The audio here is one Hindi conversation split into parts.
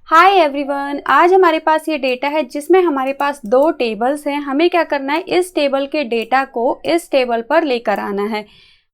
हाय एवरीवन, आज हमारे पास ये डेटा है जिसमें हमारे पास दो टेबल्स हैं। हमें क्या करना है, इस टेबल के डेटा को इस टेबल पर लेकर आना है।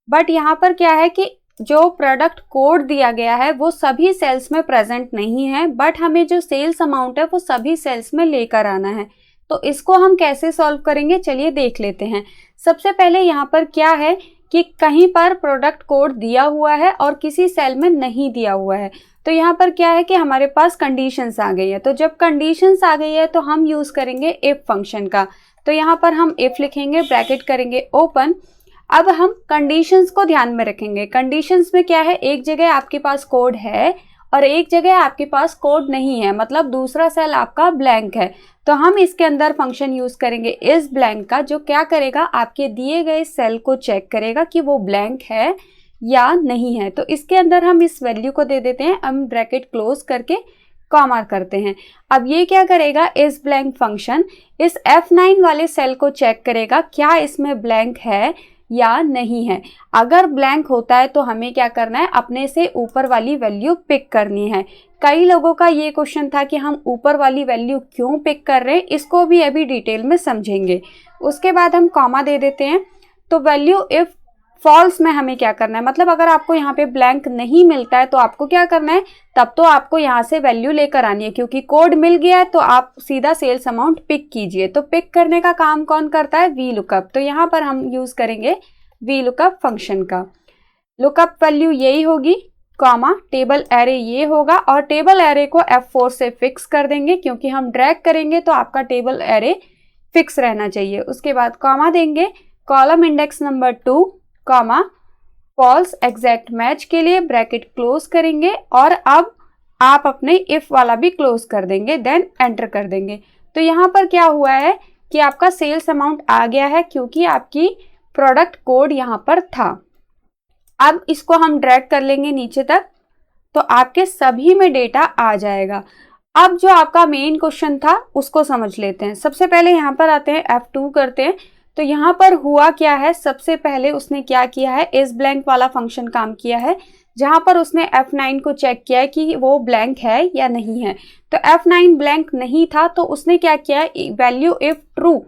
बट यहाँ पर क्या है कि जो प्रोडक्ट कोड दिया गया है वो सभी सेल्स में प्रेजेंट नहीं है, बट हमें जो सेल्स अमाउंट है वो सभी सेल्स में लेकर आना है। तो इसको हम कैसे सॉल्व करेंगे, चलिए देख लेते हैं। सबसे पहले यहाँ पर क्या है कि कहीं पर प्रोडक्ट कोड दिया हुआ है और किसी सेल में नहीं दिया हुआ है। तो यहाँ पर क्या है कि हमारे पास कंडीशंस आ गई है। तो जब कंडीशंस आ गई है तो हम यूज करेंगे इफ फंक्शन का। तो यहाँ पर हम इफ लिखेंगे, ब्रैकेट करेंगे ओपन। अब हम कंडीशंस को ध्यान में रखेंगे। कंडीशंस में क्या है, एक जगह आपके पास कोड है और एक जगह आपके पास कोड नहीं है, मतलब दूसरा सेल आपका ब्लैंक है। तो हम इसके अंदर फंक्शन यूज करेंगे इस ब्लैंक का, जो क्या करेगा, आपके दिए गए सेल को चेक करेगा कि वो ब्लैंक है या नहीं है। तो इसके अंदर हम इस वैल्यू को दे देते हैं, हम ब्रैकेट क्लोज करके कॉमा करते हैं। अब ये क्या करेगा, इस ब्लैंक फंक्शन इस F9 वाले सेल को चेक करेगा क्या इसमें ब्लैंक है या नहीं है। अगर ब्लैंक होता है तो हमें क्या करना है, अपने से ऊपर वाली वैल्यू पिक करनी है। कई लोगों का ये क्वेश्चन था कि हम ऊपर वाली वैल्यू क्यों पिक कर रहे हैं, इसको भी अभी डिटेल में समझेंगे। उसके बाद हम कॉमा दे देते हैं। तो वैल्यू इफ फॉल्स में हमें क्या करना है, मतलब अगर आपको यहाँ पे ब्लैंक नहीं मिलता है तो आपको क्या करना है, तब तो आपको यहाँ से वैल्यू लेकर आनी है, क्योंकि कोड मिल गया है तो आप सीधा सेल्स अमाउंट पिक कीजिए। तो पिक करने का काम कौन करता है, वी लुकअप। तो यहाँ पर हम यूज करेंगे वी लुकअप फंक्शन का। लुकअप वैल्यू यही होगी, कॉमा टेबल एरे ये होगा, और टेबल एरे को F4 से फिक्स कर देंगे, क्योंकि हम ड्रैग करेंगे तो आपका टेबल एरे फिक्स रहना चाहिए। उसके बाद कॉमा देंगे, column index number 2 comma false exact match के लिए ब्रैकेट क्लोज करेंगे, और अब आप अपने इफ वाला भी क्लोज कर देंगे, देन एंटर कर देंगे। तो यहाँ पर क्या हुआ है कि आपका सेल्स अमाउंट आ गया है, क्योंकि आपकी प्रोडक्ट कोड यहाँ पर था। अब इसको हम ड्रैग कर लेंगे नीचे तक, तो आपके सभी में डेटा आ जाएगा। अब जो आपका मेन क्वेश्चन था उसको समझ लेते हैं। सबसे पहले यहाँ पर आते हैं, F2 करते हैं। तो यहाँ पर हुआ क्या है, सबसे पहले उसने क्या किया है, इस ब्लैंक वाला फंक्शन काम किया है, जहां पर उसने F9 को चेक किया है कि वो ब्लैंक है या नहीं है। तो F9 ब्लैंक नहीं था, तो उसने क्या किया, वैल्यू इफ ट्रू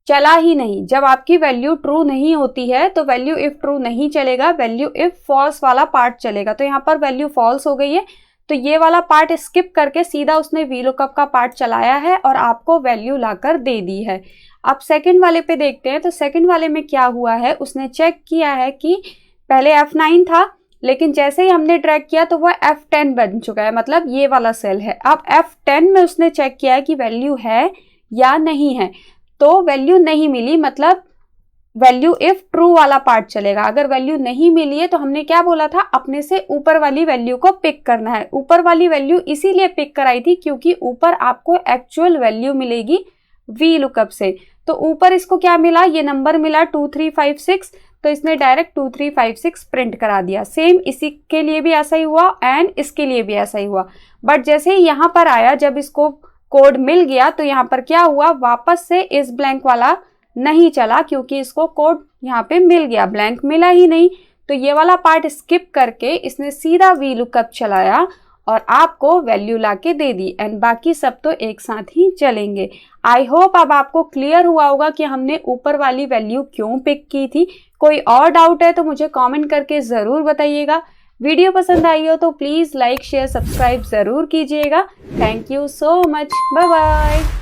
चला ही नहीं। जब आपकी वैल्यू ट्रू नहीं होती है तो वैल्यू इफ ट्रू नहीं चलेगा, वैल्यू इफ फॉल्स वाला पार्ट चलेगा। तो यहाँ पर वैल्यू फॉल्स हो गई है, तो ये वाला पार्ट स्किप करके सीधा उसने वी लुकअप का पार्ट चलाया है और आपको वैल्यू लाकर दे दी है। अब सेकंड वाले पे देखते हैं। तो सेकंड वाले में क्या हुआ है, उसने चेक किया है कि पहले F9 था, लेकिन जैसे ही हमने ड्रैग किया तो वह F10 बन चुका है, मतलब ये वाला सेल है। अब F10 में उसने चेक किया है कि वैल्यू है या नहीं है, तो वैल्यू नहीं मिली, मतलब वैल्यू इफ ट्रू वाला पार्ट चलेगा। अगर वैल्यू नहीं मिली है तो हमने क्या बोला था, अपने से ऊपर वाली वैल्यू को पिक करना है। ऊपर वाली वैल्यू इसीलिए पिक कराई थी क्योंकि ऊपर आपको एक्चुअल वैल्यू मिलेगी वी लुकअप से। तो ऊपर इसको क्या मिला, ये नंबर मिला 2356, तो इसने डायरेक्ट 2356 प्रिंट करा दिया। सेम इसी के लिए भी ऐसा ही हुआ एंड इसके लिए भी ऐसा ही हुआ। बट जैसे ही यहाँ पर आया, जब इसको कोड मिल गया, तो यहाँ पर क्या हुआ, वापस से इस ब्लैंक वाला नहीं चला, क्योंकि इसको कोड यहाँ पे मिल गया, ब्लैंक मिला ही नहीं। तो ये वाला पार्ट स्किप करके इसने सीधा वी लुकअप चलाया और आपको वैल्यू लाके दे दी, एंड बाकी सब तो एक साथ ही चलेंगे। आई होप अब आपको क्लियर हुआ होगा कि हमने ऊपर वाली वैल्यू क्यों पिक की थी। कोई और डाउट है तो मुझे कमेंट करके ज़रूर बताइएगा। वीडियो पसंद आई हो तो प्लीज़ लाइक शेयर सब्सक्राइब ज़रूर कीजिएगा। Thank you so much, bye bye.